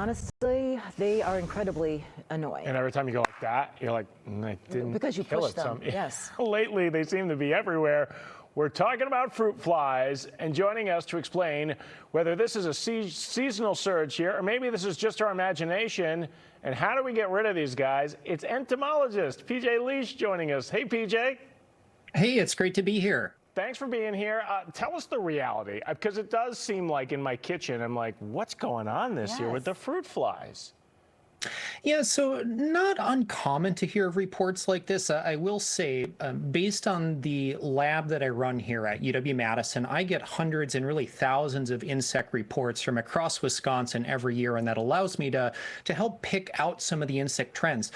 honestly, they are incredibly annoying. And every time you go like that, you're like, I didn't because you kill push it. them. Yes. Lately, they seem to be everywhere. We're talking about fruit flies, and joining us to explain whether this is a seasonal surge here, or maybe this is just our imagination, and how do we get rid of these guys, it's entomologist PJ Liesch joining us. Hey, PJ. Hey, it's great to be here. Thanks for being here. Tell us the reality, because it does seem like in my kitchen, I'm like, what's going on this year with the fruit flies? Yeah, so not uncommon to hear of reports like this. I will say, based on the lab that I run here at UW-Madison, I get hundreds and really thousands of insect reports from across Wisconsin every year, and that allows me to help pick out some of the insect trends.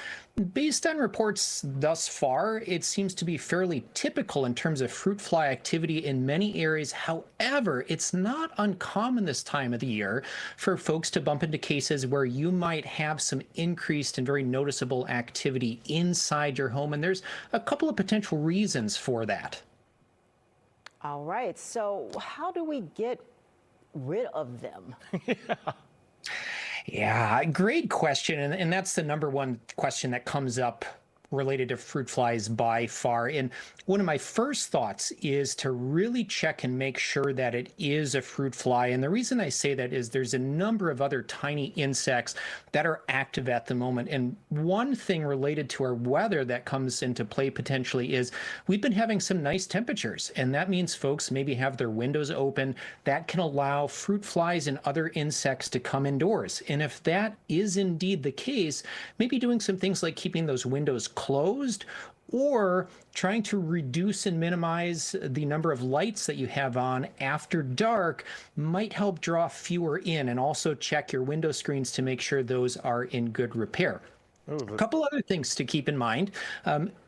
Based on reports thus far, it seems to be fairly typical in terms of fruit fly activity in many areas. However, it's not uncommon this time of the year for folks to bump into cases where you might have some increased and very noticeable activity inside your home, and there's a couple of potential reasons for that. All right, so how do we get rid of them? Yeah, great question. And that's the number one question that comes up related to fruit flies by far. And one of my first thoughts is to really check and make sure that it is a fruit fly. And the reason I say that is there's a number of other tiny insects that are active at the moment. And one thing related to our weather that comes into play potentially is we've been having some nice temperatures. And that means folks maybe have their windows open. That can allow fruit flies and other insects to come indoors. And if that is indeed the case, maybe doing some things like keeping those windows closed, or trying to reduce and minimize the number of lights that you have on after dark might help draw fewer in, and also check your window screens to make sure those are in good repair. A couple other things to keep in mind.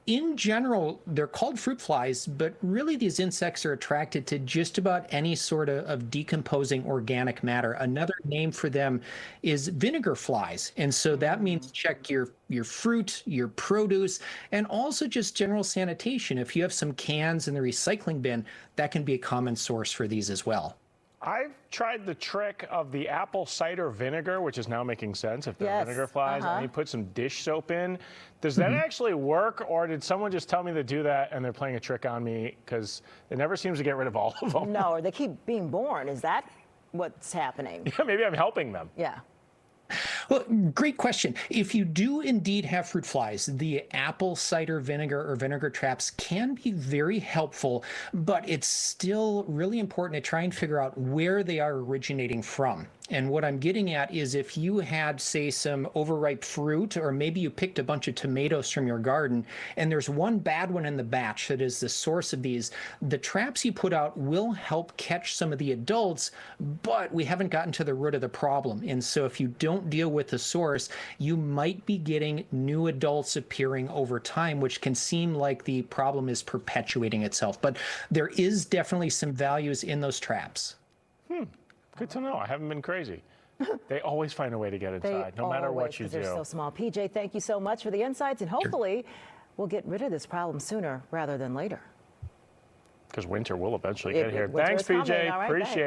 In general, they're called fruit flies, but really these insects are attracted to just about any sort of decomposing organic matter. Another name for them is vinegar flies. And so that means check your fruit, your produce, and also just general sanitation. If you have some cans in the recycling bin, that can be a common source for these as well. I've tried the trick of the apple cider vinegar, which is now making sense if they're vinegar flies, and you put some dish soap in. Does that actually work, or did someone just tell me to do that and they're playing a trick on me? Because it never seems to get rid of all of them. No, or they keep being born. Is that what's happening? Yeah, maybe I'm helping them. Yeah. Well, great question. If you do indeed have fruit flies, the apple cider vinegar or vinegar traps can be very helpful, but it's still really important to try and figure out where they are originating from. And what I'm getting at is if you had, say, some overripe fruit, or maybe you picked a bunch of tomatoes from your garden, and there's one bad one in the batch that is the source of these, the traps you put out will help catch some of the adults, but we haven't gotten to the root of the problem. And so if you don't deal with the source, you might be getting new adults appearing over time, which can seem like the problem is perpetuating itself. But there is definitely some values in those traps. Good to know. I haven't been crazy. They always find a way to get inside, no matter what you do. They're so small. PJ, thank you so much for the insights, and hopefully we'll get rid of this problem sooner rather than later. Because winter will eventually get here. Winter Thanks, is coming. PJ. All right, Appreciate it.